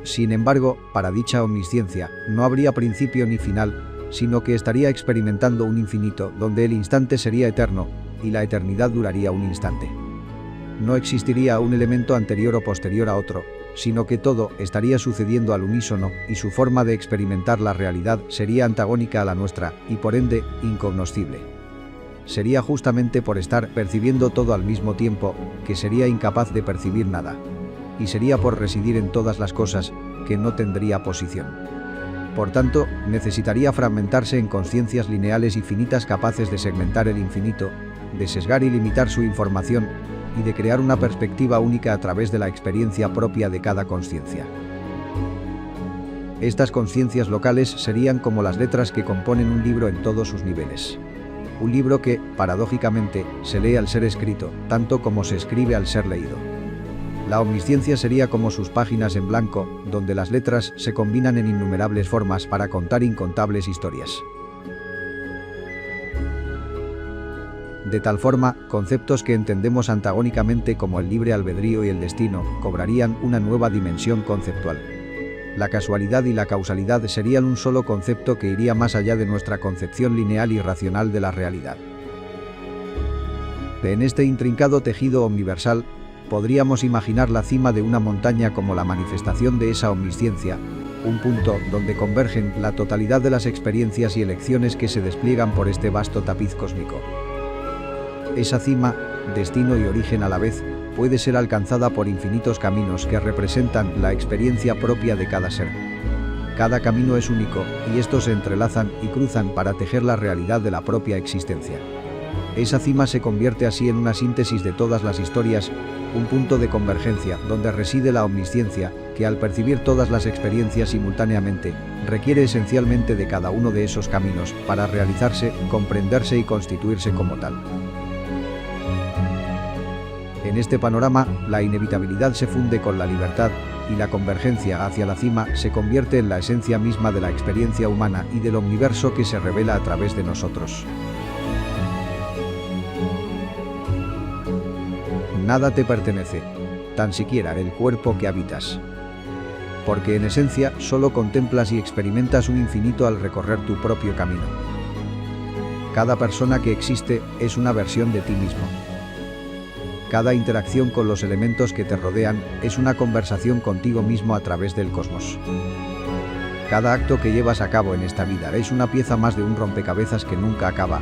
Speaker 1: Sin embargo, para dicha omnisciencia, no habría principio ni final, sino que estaría experimentando un infinito donde el instante sería eterno, y la eternidad duraría un instante. No existiría un elemento anterior o posterior a otro, sino que todo estaría sucediendo al unísono y su forma de experimentar la realidad sería antagónica a la nuestra y por ende, incognoscible. Sería justamente por estar percibiendo todo al mismo tiempo que sería incapaz de percibir nada. Y sería por residir en todas las cosas que no tendría posición. Por tanto, necesitaría fragmentarse en conciencias lineales y finitas capaces de segmentar el infinito, de sesgar y limitar su información, y de crear una perspectiva única a través de la experiencia propia de cada consciencia. Estas conciencias locales serían como las letras que componen un libro en todos sus niveles. Un libro que, paradójicamente, se lee al ser escrito, tanto como se escribe al ser leído. La omnisciencia sería como sus páginas en blanco, donde las letras se combinan en innumerables formas para contar incontables historias. De tal forma, conceptos que entendemos antagónicamente como el libre albedrío y el destino, cobrarían una nueva dimensión conceptual. La casualidad y la causalidad serían un solo concepto que iría más allá de nuestra concepción lineal y racional de la realidad. En este intrincado tejido omniversal, podríamos imaginar la cima de una montaña como la manifestación de esa omnisciencia, un punto donde convergen la totalidad de las experiencias y elecciones que se despliegan por este vasto tapiz cósmico. Esa cima, destino y origen a la vez, puede ser alcanzada por infinitos caminos que representan la experiencia propia de cada ser. Cada camino es único, y estos se entrelazan y cruzan para tejer la realidad de la propia existencia. Esa cima se convierte así en una síntesis de todas las historias, un punto de convergencia donde reside la omnisciencia, que al percibir todas las experiencias simultáneamente, requiere esencialmente de cada uno de esos caminos para realizarse, comprenderse y constituirse como tal. En este panorama, la inevitabilidad se funde con la libertad, y la convergencia hacia la cima se convierte en la esencia misma de la experiencia humana y del omniverso que se revela a través de nosotros. Nada te pertenece, tan siquiera el cuerpo que habitas. Porque en esencia solo contemplas y experimentas un infinito al recorrer tu propio camino. Cada persona que existe es una versión de ti mismo. Cada interacción con los elementos que te rodean es una conversación contigo mismo a través del cosmos. Cada acto que llevas a cabo en esta vida es una pieza más de un rompecabezas que nunca acaba,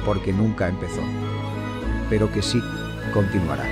Speaker 1: porque nunca empezó. Pero que sí, continuará.